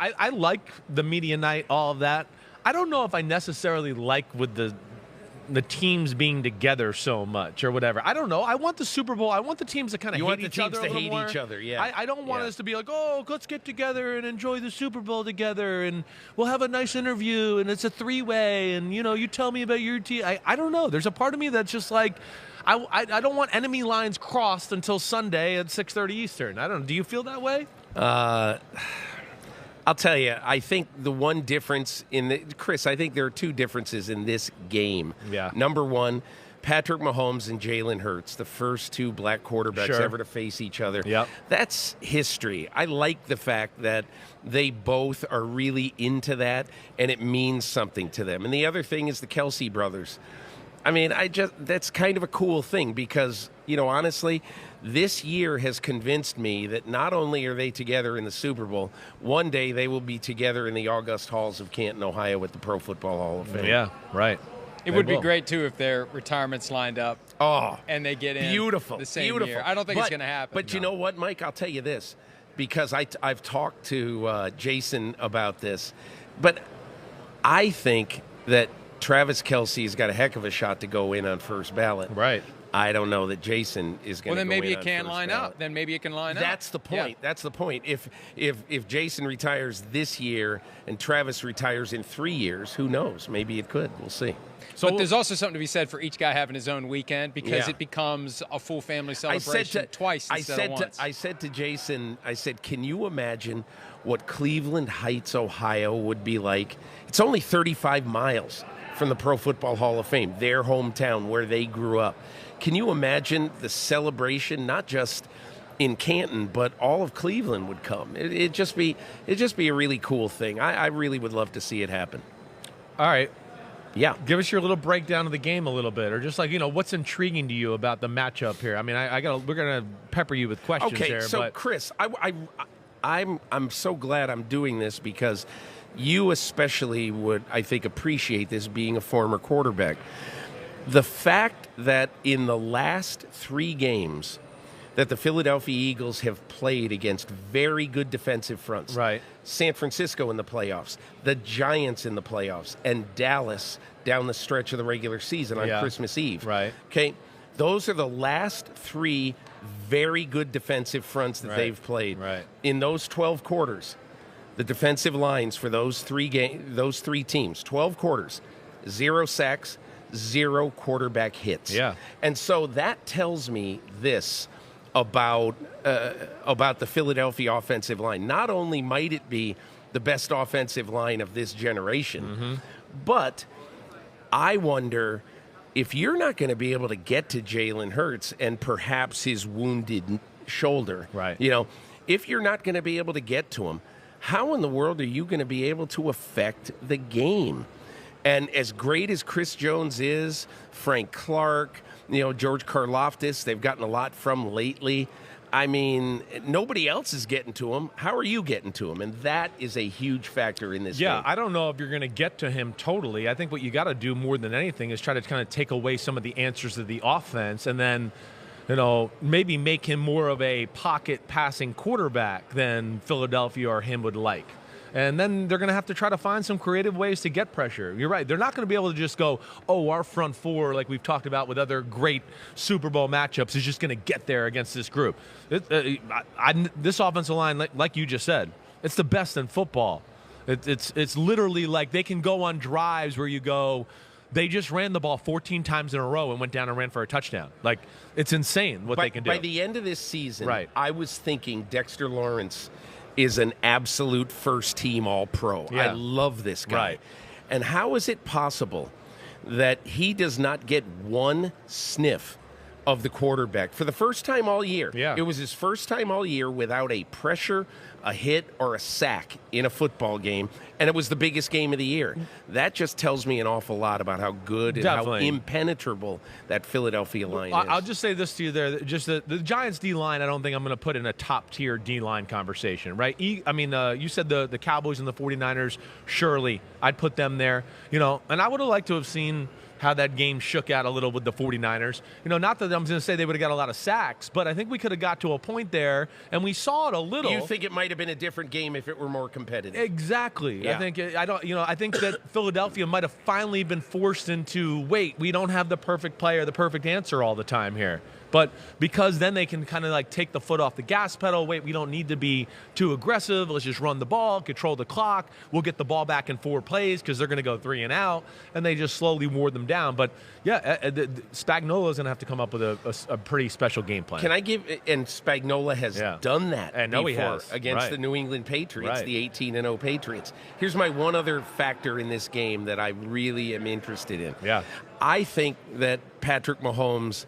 I like the media night, all of that. I don't know if I necessarily like with the teams being together so much or whatever. I don't know. I want the Super Bowl. I want the teams to kind of hate each other a little more. Each other, yeah. I don't want us to be like, oh, let's get together and enjoy the Super Bowl together, and we'll have a nice interview, and it's a three-way, and, you tell me about your team. I don't know. There's a part of me that's just like, I don't want enemy lines crossed until Sunday at 6:30 Eastern. I don't know. Do you feel that way? I'll tell you, I think the one difference Chris, I think there are two differences in this game. Yeah. Number one, Patrick Mahomes and Jalen Hurts, the first two black quarterbacks ever to face each other. Yep. That's history. I like the fact that they both are really into that, and it means something to them. And the other thing is the Kelsey brothers. I mean, that's kind of a cool thing because, honestly, this year has convinced me that not only are they together in the Super Bowl, one day they will be together in the august halls of Canton, Ohio with the Pro Football Hall of Fame. Yeah, right. It would be great, too, if their retirements lined up. Oh, and they get in the same year. I don't think it's going to happen. But you know what, Mike? I'll tell you this, because I've talked to Jason about this, but I think that Travis Kelce's got a heck of a shot to go in on first ballot. Right. I don't know that Jason is going to go in on first ballot. Well, then maybe it can line up. Then maybe it can line up. That's the point. Yeah. That's the point. If Jason retires this year and Travis retires in 3 years, who knows? Maybe it could. We'll see. But there's also something to be said for each guy having his own weekend because it becomes a full family celebration twice instead of once. I said to Jason, can you imagine what Cleveland Heights, Ohio would be like? It's only 35 miles from the Pro Football Hall of Fame, their hometown where they grew up. Can you imagine the celebration, not just in Canton, but all of Cleveland would come? It'd just be a really cool thing. I really would love to see it happen. All right. Yeah. Give us your little breakdown of the game a little bit, or just like, what's intriguing to you about the matchup here? I mean, we're going to pepper you with questions here. Okay, so Chris, I'm so glad I'm doing this because you especially would, I think, appreciate this being a former quarterback. The fact that in the last 3 games that the Philadelphia Eagles have played against very good defensive fronts. Right. San Francisco in the playoffs, the Giants in the playoffs, and Dallas down the stretch of the regular season on Christmas Eve. Right. Okay. Those are the last 3 very good defensive fronts that they've played. Right. In those 12 quarters, the defensive lines for those three teams, 12 quarters, 0 sacks, 0 quarterback hits. Yeah. And so that tells me this about the Philadelphia offensive line. Not only might it be the best offensive line of this generation, but I wonder if you're not going to be able to get to Jalen Hurts and perhaps his wounded shoulder. Right. If you're not going to be able to get to him, how in the world are you going to be able to affect the game? And as great as Chris Jones is, Frank Clark, George Karlaftis, they've gotten a lot from lately. I mean, nobody else is getting to him. How are you getting to him? And that is a huge factor in this game. Yeah, I don't know if you're going to get to him totally. I think what you got to do more than anything is try to kind of take away some of the answers of the offense and then, maybe make him more of a pocket passing quarterback than Philadelphia or him would like. And then they're going to have to try to find some creative ways to get pressure. You're right. They're not going to be able to just go, our front four, like we've talked about with other great Super Bowl matchups, is just going to get there against this group. This offensive line, like you just said, it's the best in football. It's literally like they can go on drives where you go, they just ran the ball 14 times in a row and went down and ran for a touchdown. Like, it's insane what they can do. By the end of this season, right. I was thinking Dexter Lawrence is an absolute first-team All-Pro. Yeah. I love this guy. Right. And how is it possible that he does not get one sniff of the quarterback for the first time all year? Yeah. It was his first time all year without a pressure, a hit, or a sack in a football game, and it was the biggest game of the year. That just tells me an awful lot about how good and Definitely. how impenetrable that Philadelphia line is. I'll just say this to you there. Just the Giants D-line, I don't think I'm going to put in a top-tier D-line conversation, right? You said the Cowboys and the 49ers, surely I'd put them there. And I would have liked to have seen how that game shook out a little with the 49ers. Not that I'm going to say they would have got a lot of sacks, but I think we could have got to a point there, and we saw it a little. You think it might have been a different game if it were more competitive? Exactly. Yeah. I think that Philadelphia might have finally been forced into, wait, we don't have the perfect play or the perfect answer all the time here. But because then they can kind of like take the foot off the gas pedal. Wait, we don't need to be too aggressive. Let's just run the ball, control the clock. We'll get the ball back in 4 plays because they're going to go 3 and out, and they just slowly wore them down. But yeah, Spagnuolo is going to have to come up with a pretty special game plan. Can I give? And Spagnuolo has done that. I know before he has against the New England Patriots, the 18-0 Patriots. Here's my one other factor in this game that I really am interested in. Yeah, I think that Patrick Mahomes,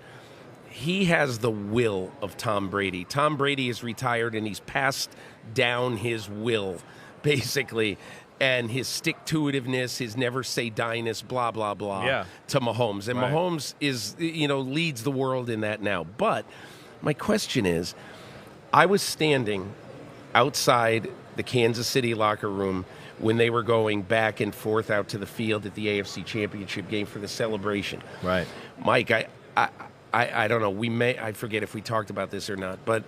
he has the will of Tom Brady. Tom Brady is retired, and he's passed down his will, basically, and his stick-to-itiveness, his never-say-die-ness, blah, blah, blah, to Mahomes. And Mahomes is, leads the world in that now. But my question is, I was standing outside the Kansas City locker room when they were going back and forth out to the field at the AFC Championship game for the celebration. Right. Mike, I don't know. I forget if we talked about this or not, but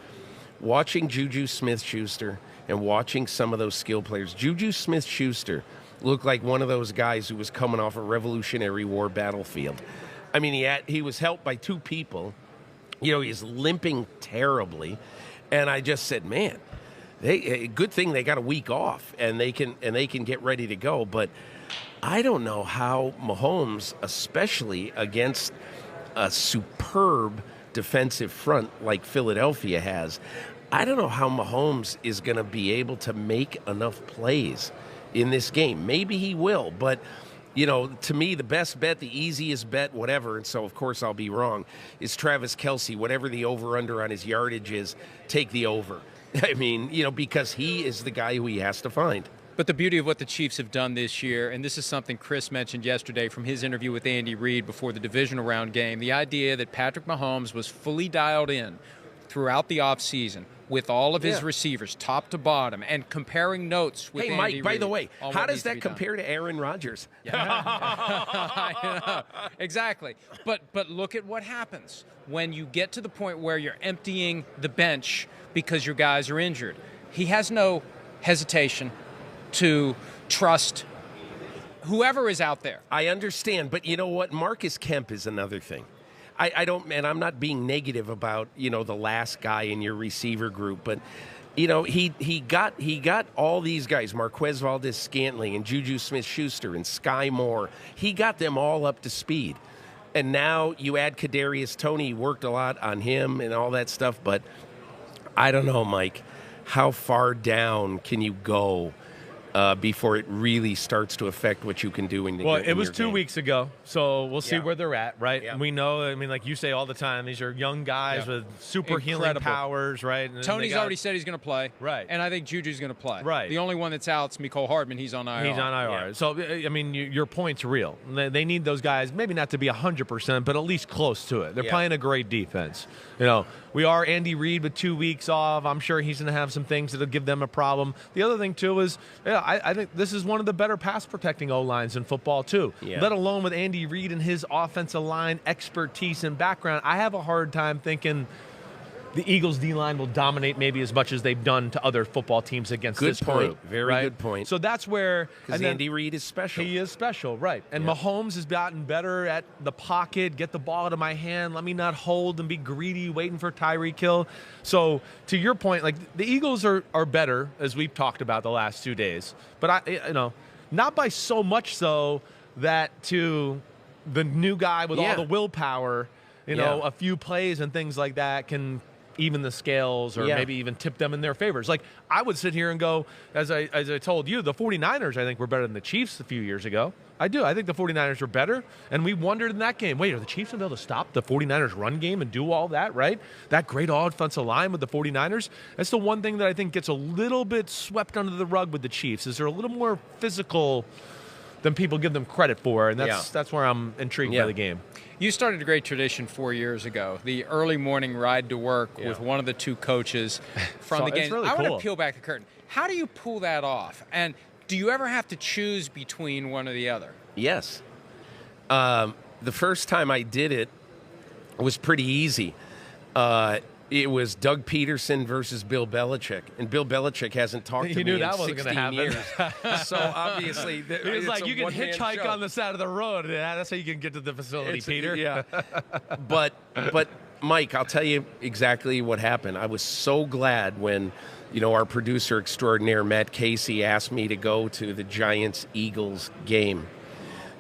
watching Juju Smith-Schuster and watching some of those skill players, Juju Smith-Schuster looked like one of those guys who was coming off a Revolutionary War battlefield. I mean, he was helped by 2 people. He's limping terribly, and I just said, man, good thing they got a week off and they can get ready to go. But I don't know how Mahomes, especially against a superb defensive front like Philadelphia has, I don't know how Mahomes is going to be able to make enough plays in this game. Maybe he will, but to me, the best bet, the easiest bet, whatever, and so of course I'll be wrong, is Travis Kelce. Whatever the over-under on his yardage is, take the over. I mean, because he is the guy who he has to find. But the beauty of what the Chiefs have done this year, and this is something Chris mentioned yesterday from his interview with Andy Reid before the divisional round game, the idea that Patrick Mahomes was fully dialed in throughout the offseason with all of his receivers, top to bottom, and comparing notes with Andy Reid. Hey, Mike, by the way, how does that compare to Aaron Rodgers? I know. Exactly. But look at what happens when you get to the point where you're emptying the bench because your guys are injured. He has no hesitation to trust whoever is out there. I understand, but you know what? Marcus Kemp is another thing. I don't, and I'm not being negative about, the last guy in your receiver group, but, he got all these guys, Marquez Valdez-Scantling and Juju Smith-Schuster and Sky Moore. He got them all up to speed. And now you add Kadarius Toney, worked a lot on him and all that stuff, but I don't know, Mike, how far down can you go before it really starts to affect what you can do in the game? Well, it was 2 weeks ago, so we'll see Yeah. where they're at, right? Yeah. We know, like you say all the time, these are young guys with super healing powers, right? And Tony's already said he's going to play. Right. And I think Juju's going to play. Right. The only one that's out is Mecole Hardman. He's on IR. He's on IR. Yeah. So, your point's real. They need those guys, maybe not to be 100%, but at least close to it. They're playing a great defense. We are Andy Reid with 2 weeks off. I'm sure he's going to have some things that'll give them a problem. The other thing, too, is I think this is one of the better pass-protecting O-lines in football, too, let alone with Andy Reid and his offensive line expertise and background. I have a hard time thinking the Eagles' D-line will dominate maybe as much as they've done to other football teams against this group. Very good point. So that's where... Because Andy Reid is special. He is special, right. And Mahomes has gotten better at the pocket, get the ball out of my hand, let me not hold and be greedy, waiting for Tyreek Hill. So to your point, like the Eagles are better, as we've talked about the last 2 days. But, not by so much so that to the new guy with all the willpower, a few plays and things like that can even the scales or maybe even tip them in their favors. Like, I would sit here and go, as I told you, the 49ers, I think, were better than the Chiefs a few years ago. I do. I think the 49ers were better, and we wondered in that game, wait, are the Chiefs going to be able to stop the 49ers run game and do all that, right? That great offensive line with the 49ers. That's the one thing that I think gets a little bit swept under the rug with the Chiefs, is they're a little more physical than people give them credit for, and that's where I'm intrigued by the game. You started a great tradition 4 years ago, the early morning ride to work with one of the two coaches from the game. Really I cool. want to peel back the curtain. How do you pull that off? And do you ever have to choose between one or the other? Yes. the first time I did it was pretty easy. It was Doug Peterson versus Bill Belichick, and Bill Belichick hasn't talked to me in 16 years. So obviously, he was like, "You can hitchhike on the side of the road. Yeah, that's how you can get to the facility, Peter." Yeah, but Mike, I'll tell you exactly what happened. I was so glad when, our producer extraordinaire Matt Casey asked me to go to the Giants-Eagles game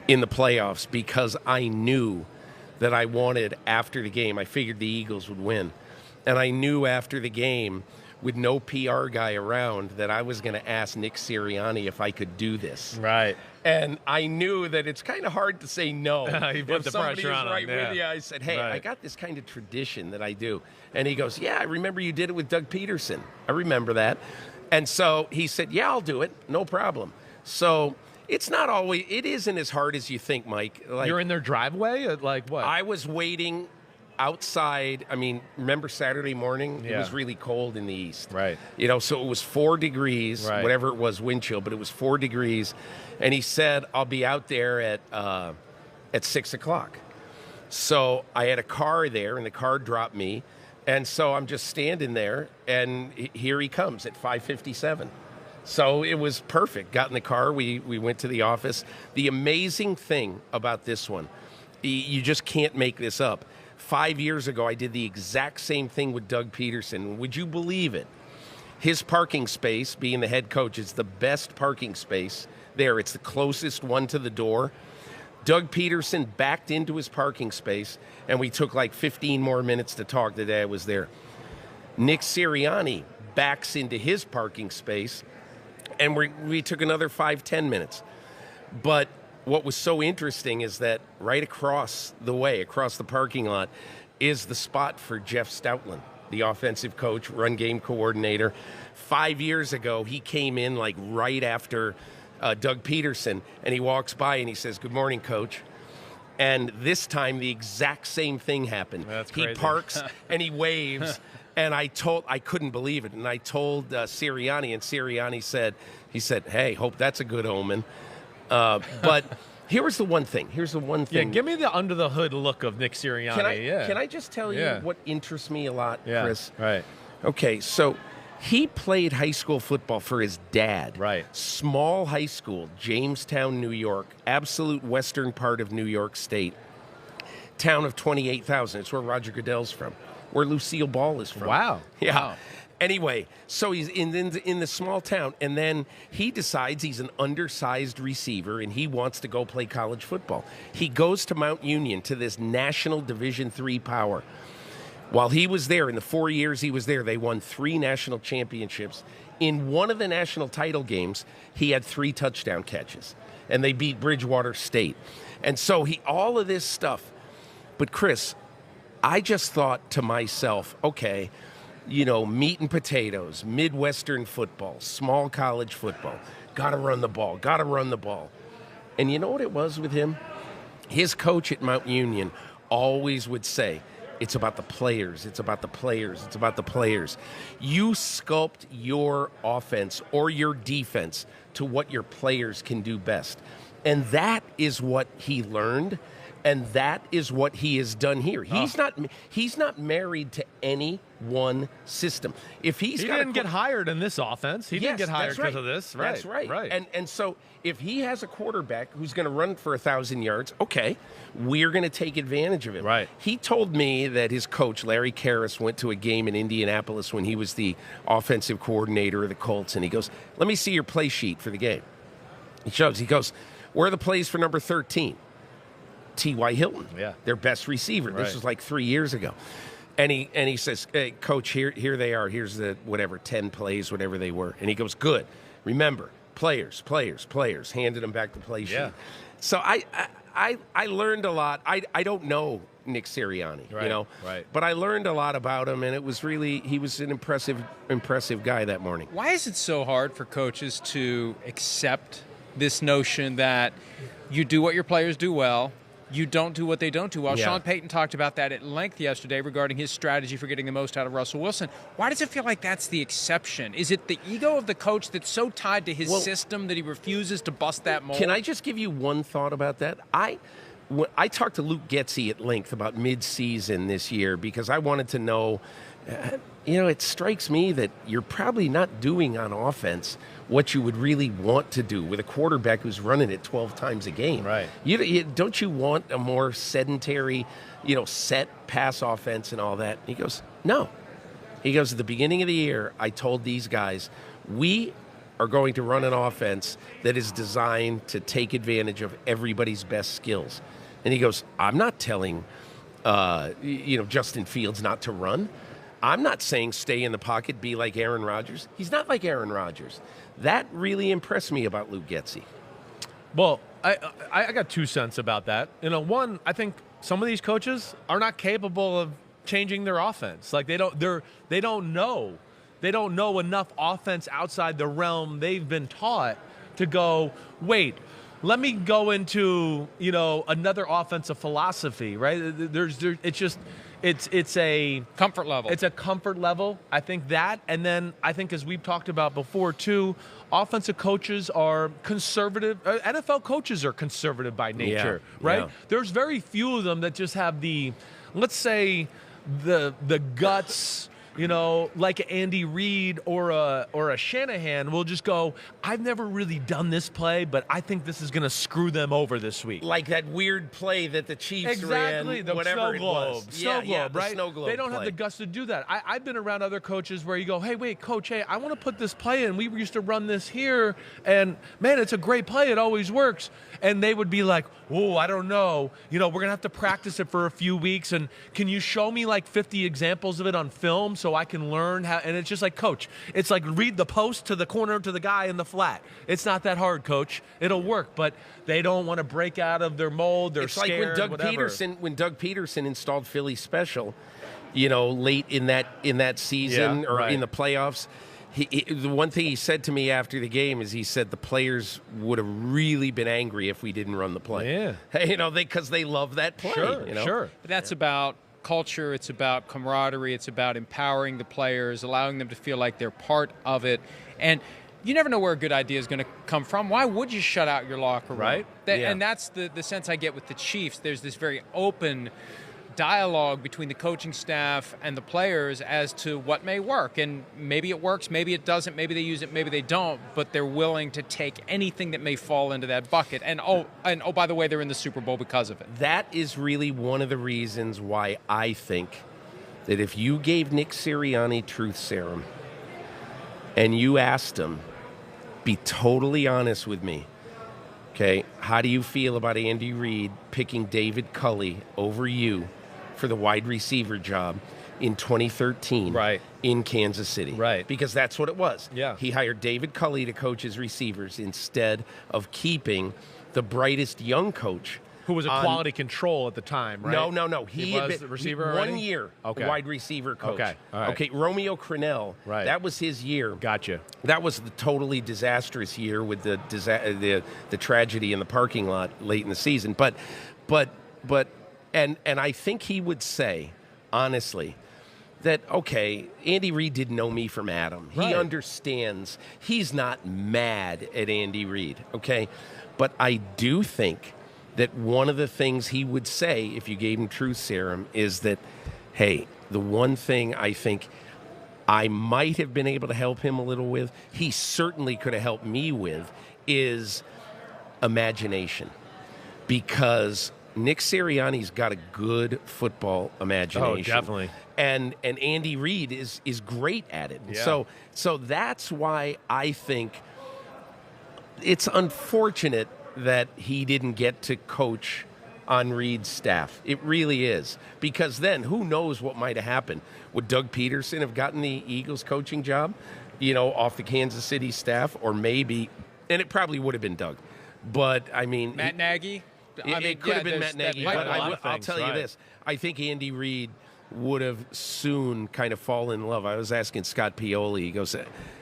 in the playoffs, because I knew that I wanted, after the game, I figured the Eagles would win. And I knew after the game, with no PR guy around, that I was going to ask Nick Sirianni if I could do this. Right. And I knew that it's kind of hard to say no. You put if the somebody pressure is on right him. with you, I said, hey, I got this kind of tradition that I do. And he goes, yeah, I remember you did it with Doug Peterson. I remember that. And so he said, yeah, I'll do it. No problem. So it isn't as hard as you think, Mike. Like, you're in their driveway? Like what? I was waiting outside. I mean, remember Saturday morning? Yeah. It was really cold in the east. Right. So it was 4 degrees, whatever it was, wind chill, but it was 4 degrees. And he said, I'll be out there at 6 o'clock. So I had a car there, and the car dropped me. And so I'm just standing there, and here he comes at 5:57. So it was perfect. Got in the car. We went to the office. The amazing thing about this one, you just can't make this up. 5 years ago, I did the exact same thing with Doug Peterson. Would you believe it? His parking space, being the head coach, is the best parking space there. It's the closest one to the door. Doug Peterson backed into his parking space, and we took like 15 more minutes to talk the day I was there. Nick Sirianni backs into his parking space, and we took another 5-10 minutes. But what was so interesting is that right across the parking lot, is the spot for Jeff Stoutland, the offensive coach, run game coordinator. 5 years ago, he came in like right after Doug Peterson, and he walks by and he says, "Good morning, Coach." And this time, the exact same thing happened. That's crazy. He parks and he waves, and I couldn't believe it. And I told Sirianni, and Sirianni said, "Hey, hope that's a good omen." But here's the one thing. Yeah, give me the under the hood look of Nick Sirianni. Can I just tell you what interests me a lot, Chris? Right. Okay, so he played high school football for his dad. Right. Small high school, Jamestown, New York, absolute western part of New York State. Town of 28,000. It's where Roger Goodell's from, where Lucille Ball is from. Wow. Yeah. Wow. Anyway, so he's in the small town, and then he decides he's an undersized receiver, and he wants to go play college football. He goes to Mount Union, to this national Division III power. While he was there, in the 4 years he was there, they won 3 national championships. In one of the national title games, he had 3 touchdown catches, and they beat Bridgewater State. And so all of this stuff. But Chris, I just thought to myself, okay, meat and potatoes, Midwestern football, small college football. Got to run the ball. And you know what it was with him? His coach at Mount Union always would say, it's about the players. It's about the players. It's about the players. You sculpt your offense or your defense to what your players can do best. And that is what he learned. And that is what he has done here. He's not married to any one system. If he didn't get hired in this offense. He didn't get hired because of this. Right. That's right. Right. And so if he has a quarterback who's going to run for 1,000 yards, okay, we're going to take advantage of him. Right. He told me that his coach, Larry Karras, went to a game in Indianapolis when he was the offensive coordinator of the Colts, and he goes, "Let me see your play sheet for the game." He goes, "Where are the plays for number 13? T.Y. Hilton, their best receiver." Right. This was like 3 years ago. And he says, "Hey, Coach, here they are. Here's the 10 plays, whatever they were." And he goes, "Good. Remember, players." Handed him back the play sheet. Yeah. So I learned a lot. I don't know Nick Sirianni, Right. but I learned a lot about him, and he was an impressive guy that morning. Why is it so hard for coaches to accept this notion that you do what your players do well, you don't do what they don't do well? Yeah. Sean Payton talked about that at length yesterday regarding his strategy for getting the most out of Russell Wilson. Why does it feel like that's the exception? Is it the ego of the coach that's so tied to his system that he refuses to bust that mold? Can I just give you one thought about that? I talked to Luke Getsy at length about mid-season this year because I wanted to know, it strikes me that you're probably not doing on offense what you would really want to do with a quarterback who's running it 12 times a game. Right. Don't you want a more sedentary, set pass offense and all that? He goes, no. He goes, at the beginning of the year, I told these guys, we are going to run an offense that is designed to take advantage of everybody's best skills. And he goes, I'm not telling, Justin Fields not to run. I'm not saying stay in the pocket, be like Aaron Rodgers. He's not like Aaron Rodgers. That really impressed me about Luke Getsy. Well, I got 2 cents about that. One, I think some of these coaches are not capable of changing their offense. Like they don't know enough offense outside the realm they've been taught to go, wait, let me go into, another offensive philosophy, right? It's a comfort level. It's a comfort level. I think that. And then I think, as we've talked about before too, offensive coaches are conservative. NFL coaches are conservative by nature, right? Yeah. There's very few of them that just have let's say, the guts, like Andy Reid or a Shanahan will just go, I've never really done this play, but I think this is going to screw them over this week. Like that weird play that the Chiefs ran, the whatever snow globe. it was. Snow globe, right? The snow globe they don't play. have the guts to do that. I've been around other coaches where you go, hey, wait, coach, I want to put this play in. We used to run this here, and man, it's a great play. It always works. And they would be like, oh, I don't know. We're going to have to practice it for a few weeks, and can you show me like 50 examples of it on film so I can learn how? And it's just like, coach, it's like read the post to the corner to the guy in the flat. It's not that hard, coach. It'll work, but they don't want to break out of their mold. They're it's scared. Like when Doug Peterson installed Philly special, late in that season in the playoffs. The one thing he said to me after the game is he said the players would have really been angry if we didn't run the play. Yeah. Because they love that play. Sure. But that's about culture. It's about camaraderie. It's about empowering the players, allowing them to feel like they're part of it. And you never know where a good idea is going to come from. Why would you shut out your locker room? Right. And that's the sense I get with the Chiefs. There's this very open dialogue between the coaching staff and the players as to what may work. And maybe it works, maybe it doesn't, maybe they use it, maybe they don't, but they're willing to take anything that may fall into that bucket. And by the way, they're in the Super Bowl because of it. That is really one of the reasons why I think that if you gave Nick Sirianni truth serum and you asked him, be totally honest with me, okay, how do you feel about Andy Reid picking David Culley over you for the wide receiver job in 2013 in Kansas City? Right. Because that's what it was. Yeah. He hired David Culley to coach his receivers instead of keeping the brightest young coach. Who was a quality control at the time, right? No. He was the receiver one already? year wide receiver coach. Okay. All right. Okay, Romeo Crennel. Right. That was his year. Gotcha. That was the totally disastrous year with the tragedy in the parking lot late in the season. But I think he would say, honestly, that, okay, Andy Reid didn't know me from Adam. He Right. understands. He's not mad at Andy Reid, okay? But I do think that one of the things he would say if you gave him truth serum is that, hey, the one thing I think I might have been able to help him a little with, he certainly could have helped me with, is imagination. Because Nick Sirianni's got a good football imagination. Oh, definitely. And Andy Reid is great at it. Yeah. So that's why I think it's unfortunate that he didn't get to coach on Reid's staff. It really is. Because then who knows what might have happened. Would Doug Peterson have gotten the Eagles coaching job, off the Kansas City staff? Or maybe, and it probably would have been Doug. But, I mean... Matt Nagy? It could have been Matt Nagy. But I'll tell you right. this. I think Andy Reid would have soon kind of fallen in love. I was asking Scott Pioli. He goes...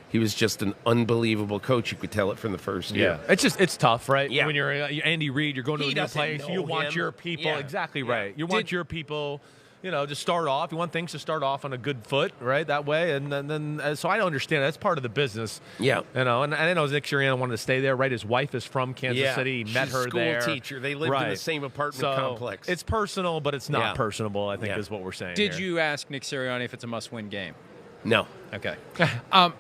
He was just an unbelievable coach. You could tell it from the first year. Yeah, it's tough, right? Yeah. When you're Andy Reid, you're going to a new place. You want your people. Yeah. Exactly Yeah. right. You want your people just start off. You want things to start off on a good foot, right? That way, and then so I understand that's part of the business. Yeah, and I know Nick Sirianni wanted to stay there, right? His wife is from Kansas City. He met her there. School teacher. They lived in the same apartment complex. It's personal, but it's not personable. I think is what we're saying. Did you ask Nick Sirianni if it's a must-win game? No. Okay.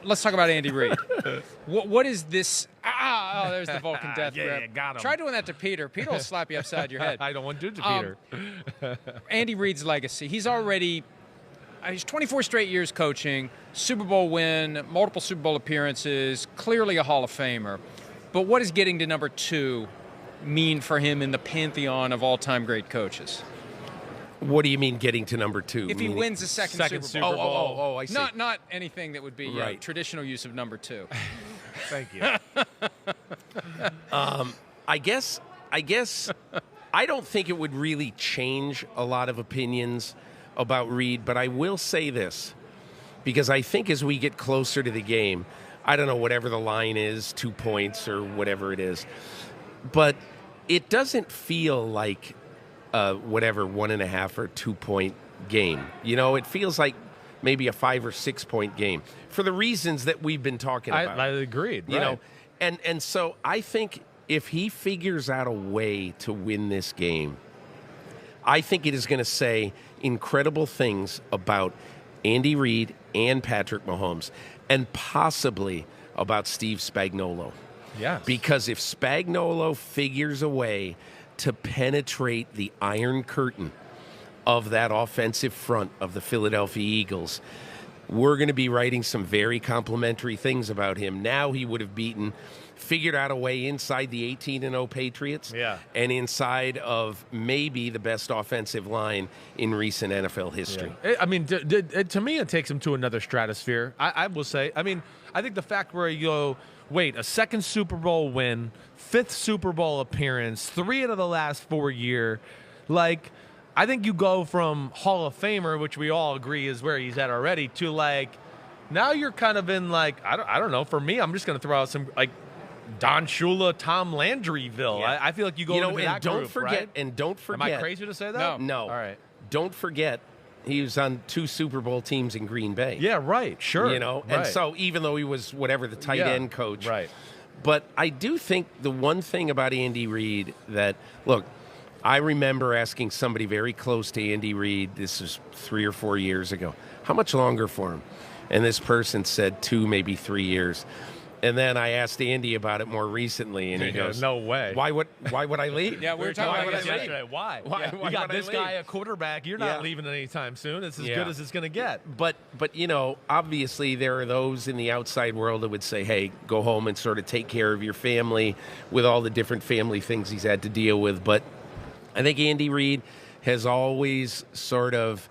Let's talk about Andy Reid. What is this? Oh, there's the Vulcan death grip. Yeah, got him. Try doing that to Peter. Peter will slap you upside your head. I don't want to do it to Peter. Andy Reid's legacy. He's 24 straight years coaching, Super Bowl win, multiple Super Bowl appearances, clearly a Hall of Famer. But what does getting to number 2 mean for him in the pantheon of all-time great coaches? What do you mean getting to number 2? If he wins the second Super Bowl. Oh, I see. Not anything that would be traditional use of number 2. Thank you. I guess I don't think it would really change a lot of opinions about Reid, but I will say this, because I think as we get closer to the game, I don't know, whatever the line is, 2 points or whatever it is, but it doesn't feel like whatever 1.5 or 2 point game. It feels like maybe a 5 or 6 point game for the reasons that we've been talking about. I agreed. And so I think if he figures out a way to win this game, I think it is going to say incredible things about Andy Reid and Patrick Mahomes, and possibly about Steve Spagnuolo. Yes. Because if Spagnuolo figures a way to penetrate the iron curtain of that offensive front of the Philadelphia Eagles, we're going to be writing some very complimentary things about him. Now he would have figured out a way inside the 18-0 Patriots and inside of maybe the best offensive line in recent NFL history. Yeah. I mean, to me, it takes him to another stratosphere. I will say. I mean, I think the fact where you go, wait, a second Super Bowl win, 5th Super Bowl appearance, 3 out of the last 4 years, I think you go from Hall of Famer, which we all agree is where he's at already, to now you're kind of in I don't know. For me, I'm just going to throw out some Don Shula, Tom Landryville. Yeah. I feel like you go into that group, right? And don't forget. Am I crazy to say that? No. All right. Don't forget, he was on 2 Super Bowl teams in Green Bay. Yeah, right. Sure. And so even though he was whatever the tight end coach, right. But I do think the one thing about Andy Reid that, look, I remember asking somebody very close to Andy Reid, this is 3 or 4 years ago, how much longer for him? And this person said 2, maybe 3 years. And then I asked Andy about it more recently, and he goes, "No way. Why would I leave?" Yeah, we were talking about this yesterday. Why? You got this guy a quarterback. You're not leaving anytime soon. It's as good as it's going to get. But obviously there are those in the outside world that would say, "Hey, go home and sort of take care of your family," with all the different family things he's had to deal with. But I think Andy Reid has always sort of,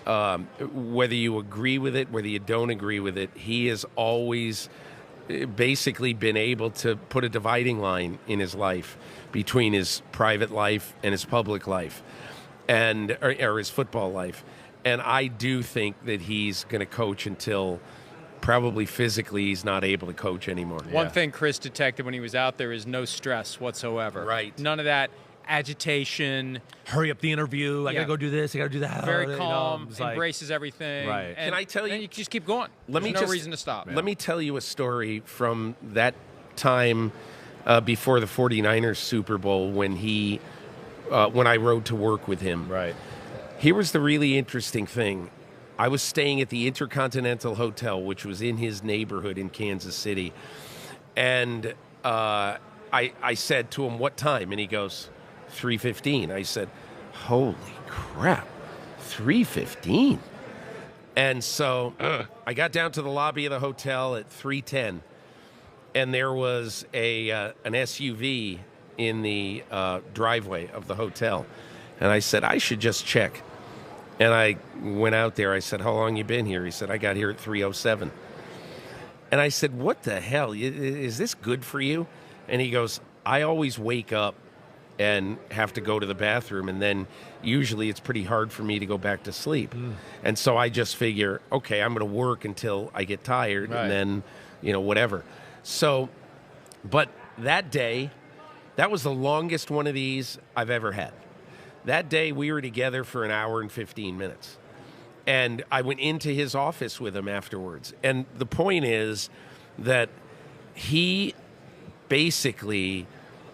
whether you agree with it, whether you don't agree with it, he has always basically been able to put a dividing line in his life between his private life and his public life, or his football life. And I do think that he's going to coach until probably physically he's not able to coach anymore. One thing Chris detected when he was out there is no stress whatsoever. Right. None of that agitation. Hurry up the interview. I got to go do this. I got to do that. Very calm. Embraces everything. Right. And, Can I tell you? And you just keep going. There's no reason to stop. Let me tell you a story from that time before the 49ers Super Bowl when I rode to work with him. Right. Here was the really interesting thing. I was staying at the Intercontinental Hotel, which was in his neighborhood in Kansas City. And I said to him, "What time?" And he goes, 3:15. I said, "Holy crap, 3:15." And so I got down to the lobby of the hotel at 3:10, and there was an SUV in the driveway of the hotel. And I said, "I should just check." And I went out there. I said, "How long you been here?" He said, "I got here at 3:07. And I said, "What the hell? Is this good for you?" And he goes, "I always wake up and have to go to the bathroom, and then usually it's pretty hard for me to go back to sleep. And so I just figure, okay, I'm going to work until I get tired, and then, whatever." So, but that day, that was the longest one of these I've ever had. That day, we were together for an hour and 15 minutes. And I went into his office with him afterwards. And the point is that he basically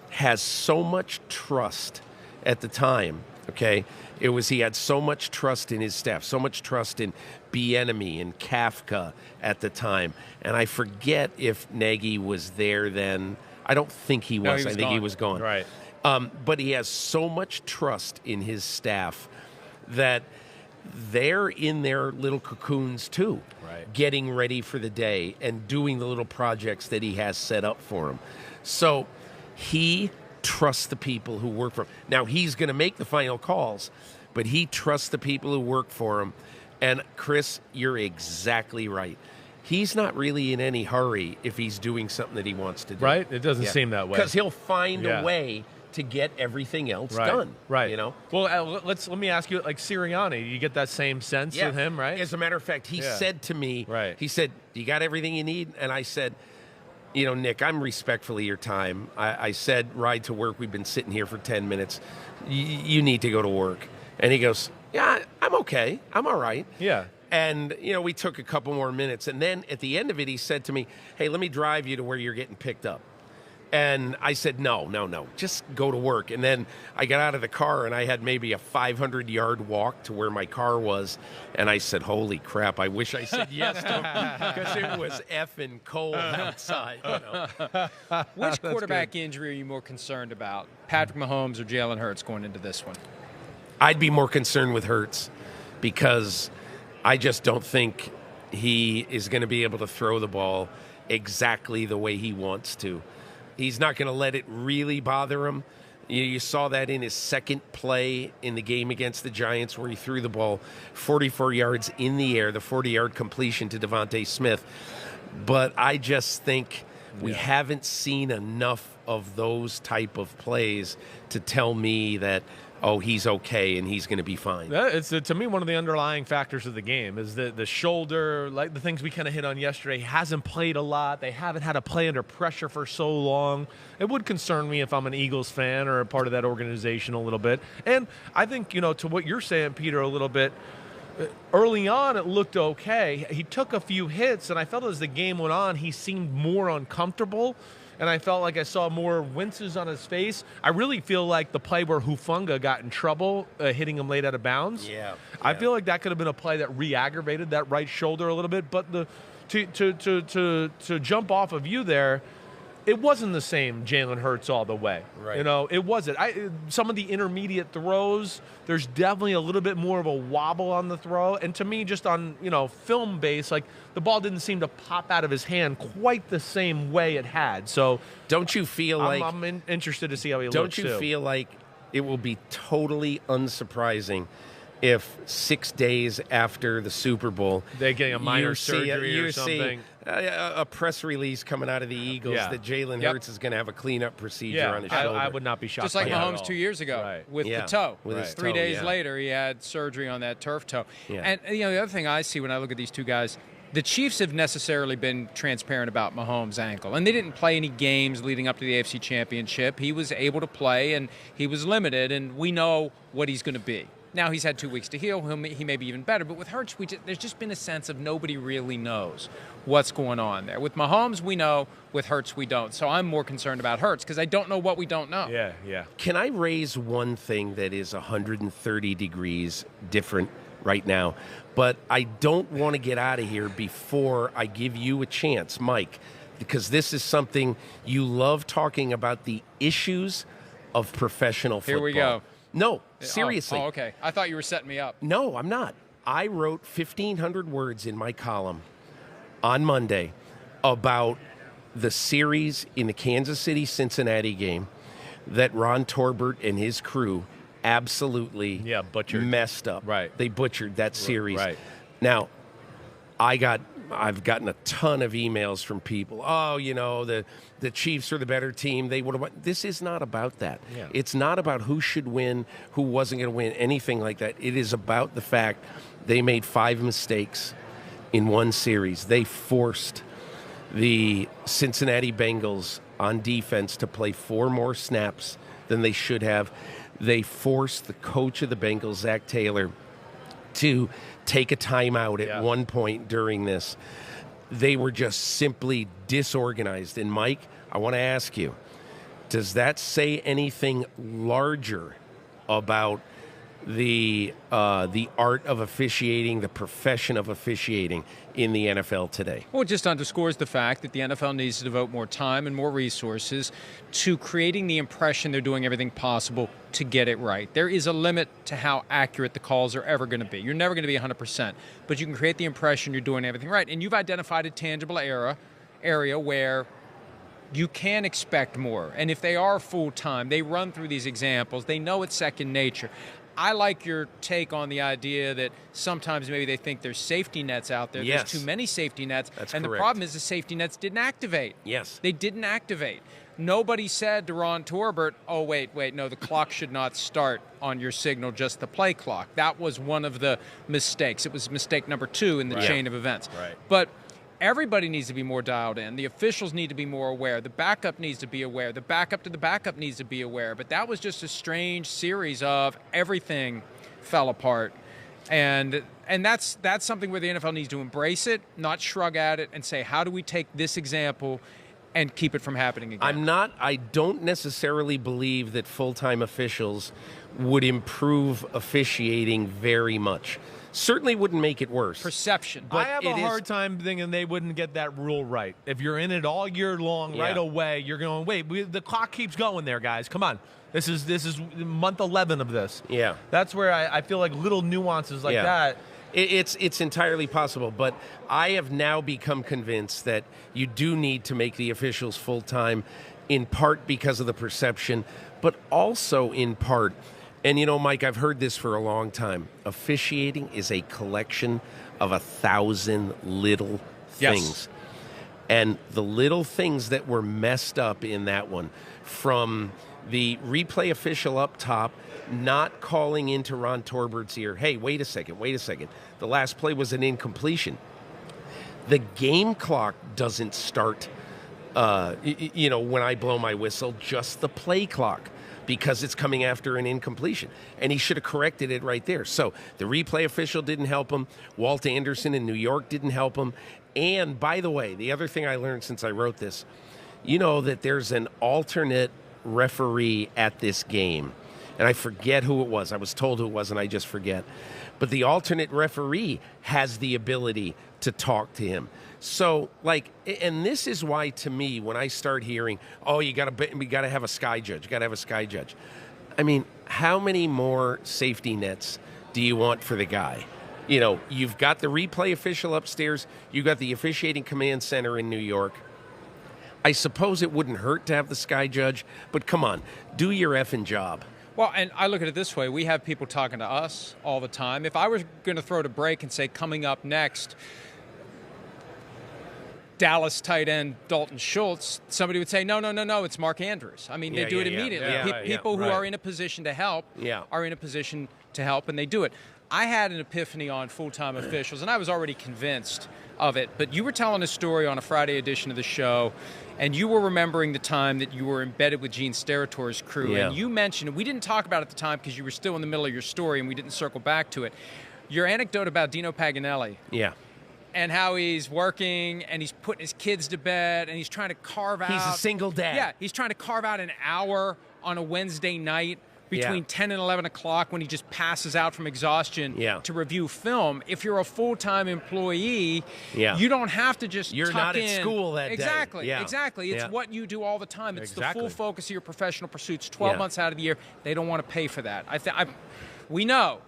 has so much trust at the time, okay? He had so much trust in his staff, so much trust in Bieniemy and Kafka at the time. And I forget if Nagy was there then. I don't think he was. No, he was I think gone. he was gone. Right. But he has so much trust in his staff that they're in their little cocoons too, Right. getting ready for the day and doing the little projects that he has set up for them. So he trusts the people who work for him. Now, he's going to make the final calls, but he trusts the people who work for him. And, Chris, you're exactly right. He's not really in any hurry if he's doing something that he wants to do. Right? It doesn't seem that way. Because he'll find a way to get everything else done. Right. Well, let me ask you, like Sirianni, you get that same sense with him, right? As a matter of fact, he said to me, he said, "You got everything you need?" And I said, Nick, I'm respectfully your time. I said, ride to work. We've been sitting here for 10 minutes. You need to go to work. And he goes, yeah, I'm okay. I'm all right. Yeah. And, we took a couple more minutes. And then at the end of it, he said to me, hey, let me drive you to where you're getting picked up. And I said, no, just go to work. And then I got out of the car, and I had maybe a 500-yard walk to where my car was. And I said, holy crap, I wish I said yes to him because it was effing cold outside. Which quarterback injury are you more concerned about, Patrick Mahomes or Jalen Hurts going into this one? I'd be more concerned with Hurts because I just don't think he is going to be able to throw the ball exactly the way he wants to. He's not going to let it really bother him. You saw that in his second play in the game against the Giants where he threw the ball 44 yards in the air, the 40-yard completion to Devontae Smith. But I just think we haven't seen enough of those type of plays to tell me that, he's okay and he's going to be fine. It's to me one of the underlying factors of the game is the shoulder, like the things we kind of hit on yesterday. He hasn't played a lot. They haven't had to play under pressure for so long. It would concern me if I'm an Eagles fan or a part of that organization a little bit. And I think, to what you're saying, Peter, a little bit, early on it looked okay. He took a few hits, and I felt as the game went on, he seemed more uncomfortable. And I felt like I saw more winces on his face. I really feel like the play where Hufanga got in trouble, hitting him late out of bounds. I feel like that could have been a play that re-aggravated that right shoulder a little bit. But to jump off of you there, it wasn't the same Jalen Hurts all the way. Right. It wasn't. Some of the intermediate throws, there's definitely a little bit more of a wobble on the throw. And to me, just on, film base, like the ball didn't seem to pop out of his hand quite the same way it had. So don't you feel like I'm interested to see how he looks. Don't you feel like it will be totally unsurprising if 6 days after the Super Bowl they're getting a minor surgery or something? A press release coming out of the Eagles that Jalen Hurts is going to have a cleanup procedure on his shoulder. I would not be shocked. Just like by Mahomes 2 years ago with the toe. With his 3 toe, days later, he had surgery on that turf toe. Yeah. And the other thing I see when I look at these two guys, the Chiefs have necessarily been transparent about Mahomes' ankle, and they didn't play any games leading up to the AFC Championship. He was able to play, and he was limited, and we know what he's going to be. Now he's had 2 weeks to heal. He may be even better. But with Hurts, there's just been a sense of nobody really knows what's going on there. With Mahomes, we know. With Hurts, we don't. So I'm more concerned about Hurts because I don't know what we don't know. Yeah. Can I raise one thing that is 130 degrees different right now? But I don't want to get out of here before I give you a chance, Mike, because this is something you love talking about, the issues of professional football. Here we go. No, seriously. Oh, okay. I thought you were setting me up. No, I'm not. I wrote 1,500 words in my column on Monday about the series in the Kansas City-Cincinnati game that Ron Torbert and his crew absolutely butchered. Messed up. Right. They butchered that series. Right. Now, I've gotten a ton of emails from people. The Chiefs are the better team. They would have won. This is not about that. Yeah. It's not about who should win, who wasn't going to win, anything like that. It is about the fact they made 5 mistakes in one series. They forced the Cincinnati Bengals on defense to play 4 more snaps than they should have. they forced the coach of the Bengals, Zach Taylor, to take a timeout at one point during this. They were just simply disorganized. And Mike, I want to ask you, does that say anything larger about the art of officiating, the profession of officiating in the NFL today? Well, it just underscores the fact that the NFL needs to devote more time and more resources to creating the impression they're doing everything possible to get it right. There is a limit to how accurate the calls are ever going to be. You're never going to be 100%, but you can create the impression you're doing everything right. And you've identified a tangible area where you can expect more. And if they are full-time, they run through these examples, they know it's second nature. I like your take on the idea that sometimes maybe they think there's safety nets out there. Yes. There's too many safety nets. That's and correct. The problem is the safety nets didn't activate. Yes. They didn't activate. Nobody said to Ron Torbert, oh, wait, no, the clock should not start on your signal, just the play clock. That was one of the mistakes. It was mistake number 2 in the chain of events. Right. But everybody needs to be more dialed in. The officials need to be more aware. The backup needs to be aware. The backup to the backup needs to be aware. But that was just a strange series of everything fell apart. And that's something where the NFL needs to embrace it, not shrug at it, and say, how do we take this example and keep it from happening again? I don't necessarily believe that full-time officials would improve officiating very much. Certainly wouldn't make it worse. Perception. But I have a hard time thinking they wouldn't get that rule right. If you're in it all year long, right away, you're going, wait, the clock keeps going there, guys. Come on. This is month 11 of this. Yeah. That's where I feel like little nuances like that. It's entirely possible, but I have now become convinced that you do need to make the officials full-time, in part because of the perception, but also in part, and you know, Mike, I've heard this for a long time, officiating is a collection of 1,000 little things. Yes. And the little things that were messed up in that one, from the replay official up top not calling into Ron Torbert's ear, hey, wait a second. The last play was an incompletion. The game clock doesn't start, when I blow my whistle, just the play clock, because it's coming after an incompletion. And he should have corrected it right there. So the replay official didn't help him. Walt Anderson in New York didn't help him. And by the way, the other thing I learned since I wrote this, you know that there's an alternate referee at this game. And I forget who it was. I was told who it was, and I just forget. But the alternate referee has the ability to talk to him. So, and this is why, to me, when I start hearing, oh, we got to have a sky judge. I mean, how many more safety nets do you want for the guy? You know, you've got the replay official upstairs. You've got the officiating command center in New York. I suppose it wouldn't hurt to have the sky judge, but come on, do your effing job. Well, and I look at it this way. We have people talking to us all the time. If I was going to throw to break and say, coming up next, Dallas tight end Dalton Schultz, somebody would say, no, it's Mark Andrews. I mean, they do it immediately. People who are in a position to help are in a position to help, and they do it. I had an epiphany on full-time officials, and I was already convinced of it. But you were telling a story on a Friday edition of the show, and you were remembering the time that you were embedded with Gene Sterator's crew. Yeah. And you mentioned, and we didn't talk about it at the time because you were still in the middle of your story and we didn't circle back to it, your anecdote about Dino Paganelli. Yeah. And how he's working and he's putting his kids to bed and he's trying to carve out. He's a single dad. Yeah, he's trying to carve out an hour on a Wednesday night between 10 and 11 o'clock when he just passes out from exhaustion to review film. If you're a full-time employee, you don't have to just You're tuck not in. at school that day. Exactly. It's what you do all the time. It's the full focus of your professional pursuits 12 months out of the year. They don't want to pay for that. We know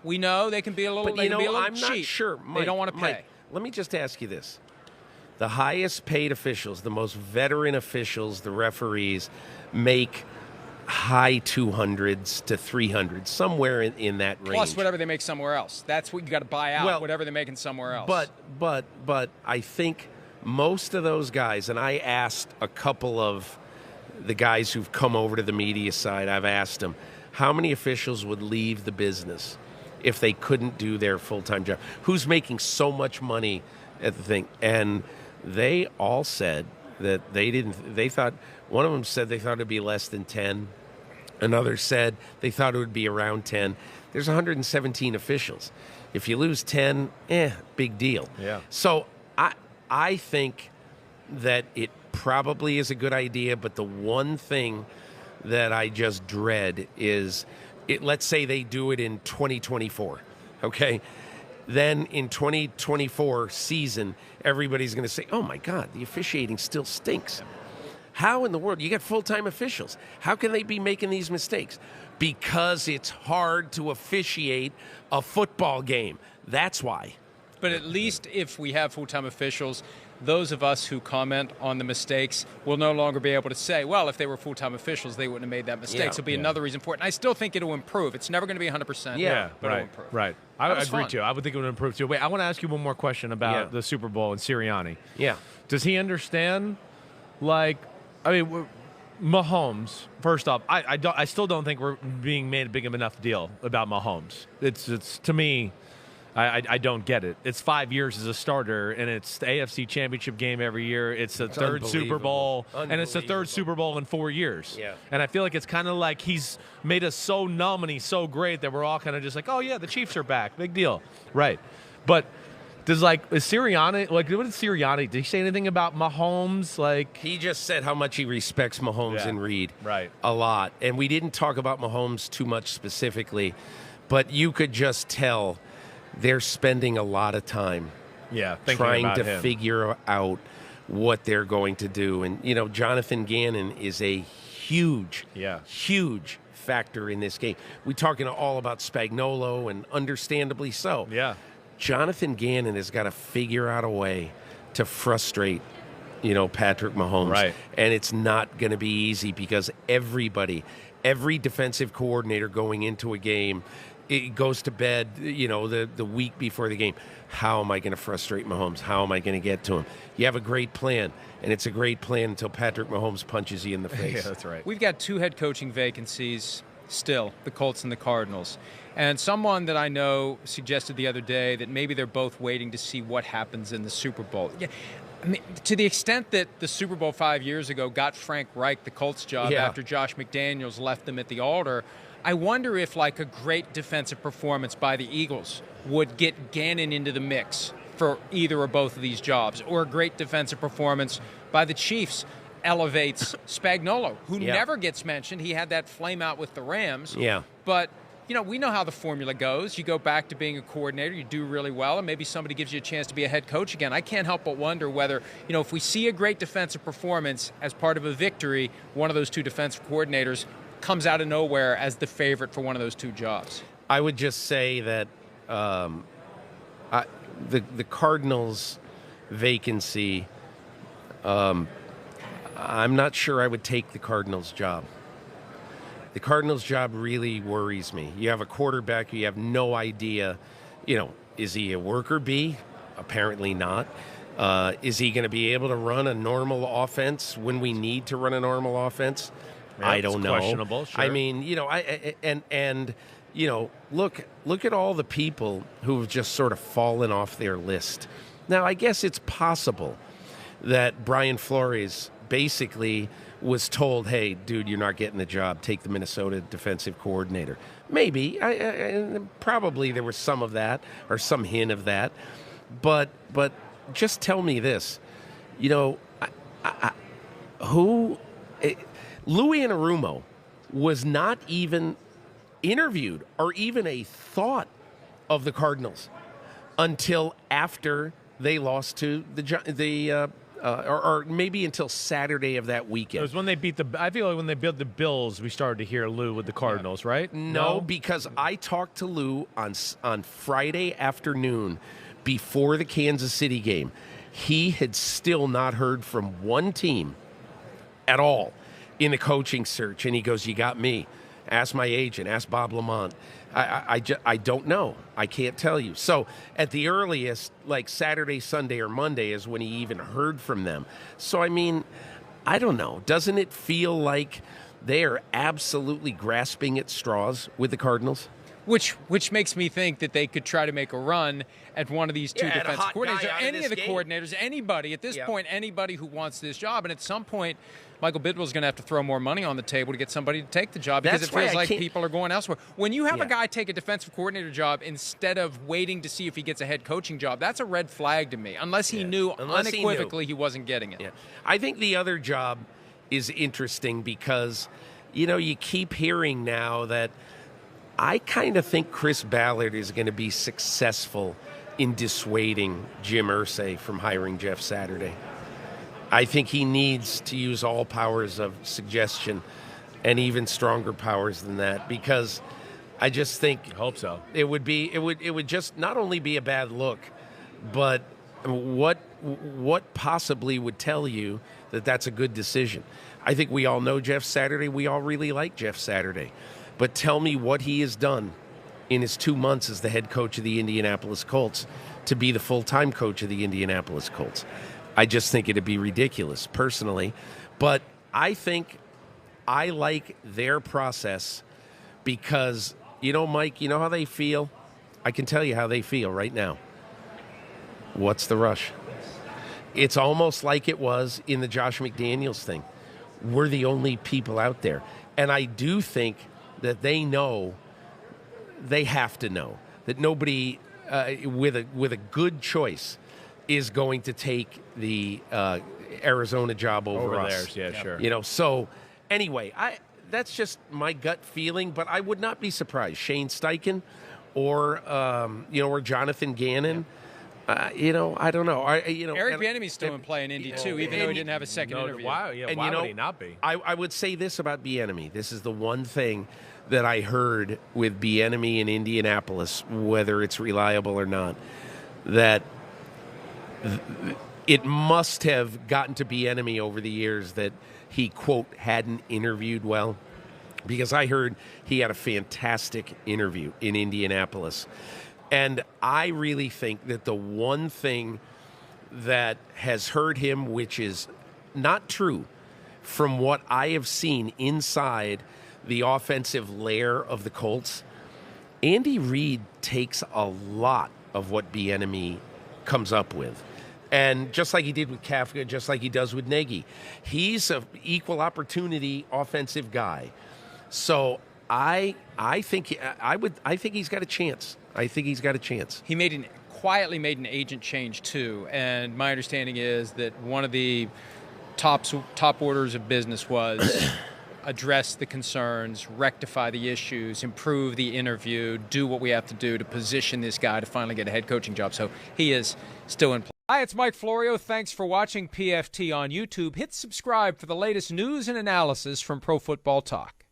they can be a little, but, I'm cheap. not sure. Mike, they don't want to pay. Mike, let me just ask you this. The highest paid officials, the most veteran officials, the referees, make high 200s to 300s, somewhere in that range. Plus whatever they make somewhere else. That's what you got to buy out, whatever they're making somewhere else. But I think most of those guys, and I asked a couple of the guys who've come over to the media side, I've asked them, how many officials would leave the business if they couldn't do their full-time job? Who's making so much money at the thing? And they all said that they thought, one of them said they thought it'd be less than 10. Another said they thought it would be around 10. There's 117 officials. If you lose 10, big deal. Yeah. So I think that it probably is a good idea, but the one thing that I just dread is, let's say they do it in 2024, okay? Then in 2024 season, everybody's going to say, oh, my God, the officiating still stinks. How in the world? You got full-time officials. How can they be making these mistakes? Because it's hard to officiate a football game. That's why. But at least if we have full-time officials, those of us who comment on the mistakes will no longer be able to say, well, if they were full-time officials, they wouldn't have made that mistake. Yeah. So it'll be another reason for it. And I still think it'll improve. It's never going to be 100%. Yeah, but right, it'll improve. right. I agree fun. too. I would think it would improve too. Wait, I want to ask you one more question about the Super Bowl and Sirianni. Yeah. Does he understand, Mahomes, first off, I still don't think we're being made a big enough deal about Mahomes. It's to me, I don't get it. It's 5 years as a starter, and it's the AFC Championship game every year. It's the third Super Bowl, and it's the third Super Bowl in 4 years. Yeah. And I feel like it's kind of like he's made us so numb and he's so great that we're all kind of just like, oh, yeah, the Chiefs are back. Big deal. Right. But is Sirianni, what did Sirianni, did he say anything about Mahomes? He just said how much he respects Mahomes and Reed. Right. A lot. And we didn't talk about Mahomes too much specifically, but you could just tell they're spending a lot of time trying to figure out what they're going to do. And, Jonathan Gannon is a huge factor in this game. We're talking all about Spagnuolo, and understandably so. Yeah. Jonathan Gannon has got to figure out a way to frustrate, Patrick Mahomes. Right. And it's not going to be easy because every defensive coordinator going into a game, it goes to bed, the week before the game. How am I going to frustrate Mahomes? How am I going to get to him? You have a great plan, and it's a great plan until Patrick Mahomes punches you in the face. Yeah, that's right. We've got 2 head coaching vacancies still, the Colts and the Cardinals. And someone that I know suggested the other day that maybe they're both waiting to see what happens in the Super Bowl. Yeah, I mean, to the extent that the Super Bowl 5 years ago got Frank Reich the Colts job after Josh McDaniels left them at the altar, I wonder if a great defensive performance by the Eagles would get Gannon into the mix for either or both of these jobs, or a great defensive performance by the Chiefs elevates Spagnuolo, who never gets mentioned. He had that flame out with the Rams. Yeah. But we know how the formula goes. You go back to being a coordinator, you do really well, and maybe somebody gives you a chance to be a head coach again. I can't help but wonder whether, if we see a great defensive performance as part of a victory, one of those 2 defensive coordinators comes out of nowhere as the favorite for one of those 2 jobs. I would just say that the Cardinals' vacancy, I'm not sure I would take the Cardinals' job. The Cardinals' job really worries me. You have a quarterback, you have no idea, is he a worker bee? Apparently not. Is he going to be able to run a normal offense when we need to run a normal offense? Yeah, I don't know. Questionable, sure. I mean, look at all the people who have just sort of fallen off their list. Now, I guess it's possible that Brian Flores basically was told, hey, dude, you're not getting the job. Take the Minnesota defensive coordinator. Maybe. Probably there was some of that or some hint of that. But just tell me this. Louis Anarumo was not even interviewed or even a thought of the Cardinals until after they lost to or maybe until Saturday of that weekend. It was when they I feel like when they beat the Bills, we started to hear Lou with the Cardinals, right? No, because I talked to Lou on Friday afternoon before the Kansas City game. He had still not heard from one team at all in the coaching search, and he goes, you got me. Ask my agent. Ask Bob Lamont. I don't know. I can't tell you. So at the earliest, Saturday, Sunday, or Monday is when he even heard from them. So, I mean, I don't know. Doesn't it feel like they are absolutely grasping at straws with the Cardinals? Which makes me think that they could try to make a run at one of these two defensive coordinators, or any of the coordinators, anybody at this point, anybody who wants this job. And at some point, Michael Bidwell's going to have to throw more money on the table to get somebody to take the job, because it feels like people are going elsewhere. When you have a guy take a defensive coordinator job instead of waiting to see if he gets a head coaching job, that's a red flag to me, unless he knew unequivocally he wasn't getting it. Yeah. I think the other job is interesting because, you keep hearing now that I kind of think Chris Ballard is going to be successful in dissuading Jim Irsay from hiring Jeff Saturday. I think he needs to use all powers of suggestion and even stronger powers than that, because I just think I hope so. It would just not only be a bad look, but what possibly would tell you that that's a good decision. I think we all know Jeff Saturday. We all really like Jeff Saturday. But tell me what he has done in his 2 months as the head coach of the Indianapolis Colts to be the full-time coach of the Indianapolis Colts. I just think it'd be ridiculous, personally. But I think I like their process because, Mike, you know how they feel? I can tell you how they feel right now. What's the rush? It's almost like it was in the Josh McDaniels thing. We're the only people out there. And I do think that they know, they have to know, that nobody with a good choice is going to take the Arizona job over us. Theirs. Yeah, sure. So anyway, that's just my gut feeling, but I would not be surprised. Shane Steichen or Jonathan Gannon. I don't know. Eric Bieniemy's still in play in Indy too, even though he didn't have a second interview. Why would he not be? I would say this about Bieniemy. This is the one thing that I heard with Bieniemy in Indianapolis, whether it's reliable or not, that it must have gotten to Bieniemy over the years that he, quote, hadn't interviewed well. Because I heard he had a fantastic interview in Indianapolis. And I really think that the one thing that has hurt him, which is not true from what I have seen inside the offensive layer of the Colts, Andy Reid takes a lot of what Bieniemy comes up with. And just like he did with Kafka, just like he does with Nagy, he's an equal opportunity offensive guy. So I think he's got a chance. I think he's got a chance. He quietly made an agent change too, and my understanding is that one of the top orders of business was address the concerns, rectify the issues, improve the interview, do what we have to do to position this guy to finally get a head coaching job. So he is still in play. Hi, it's Mike Florio. Thanks for watching PFT on YouTube. Hit subscribe for the latest news and analysis from Pro Football Talk.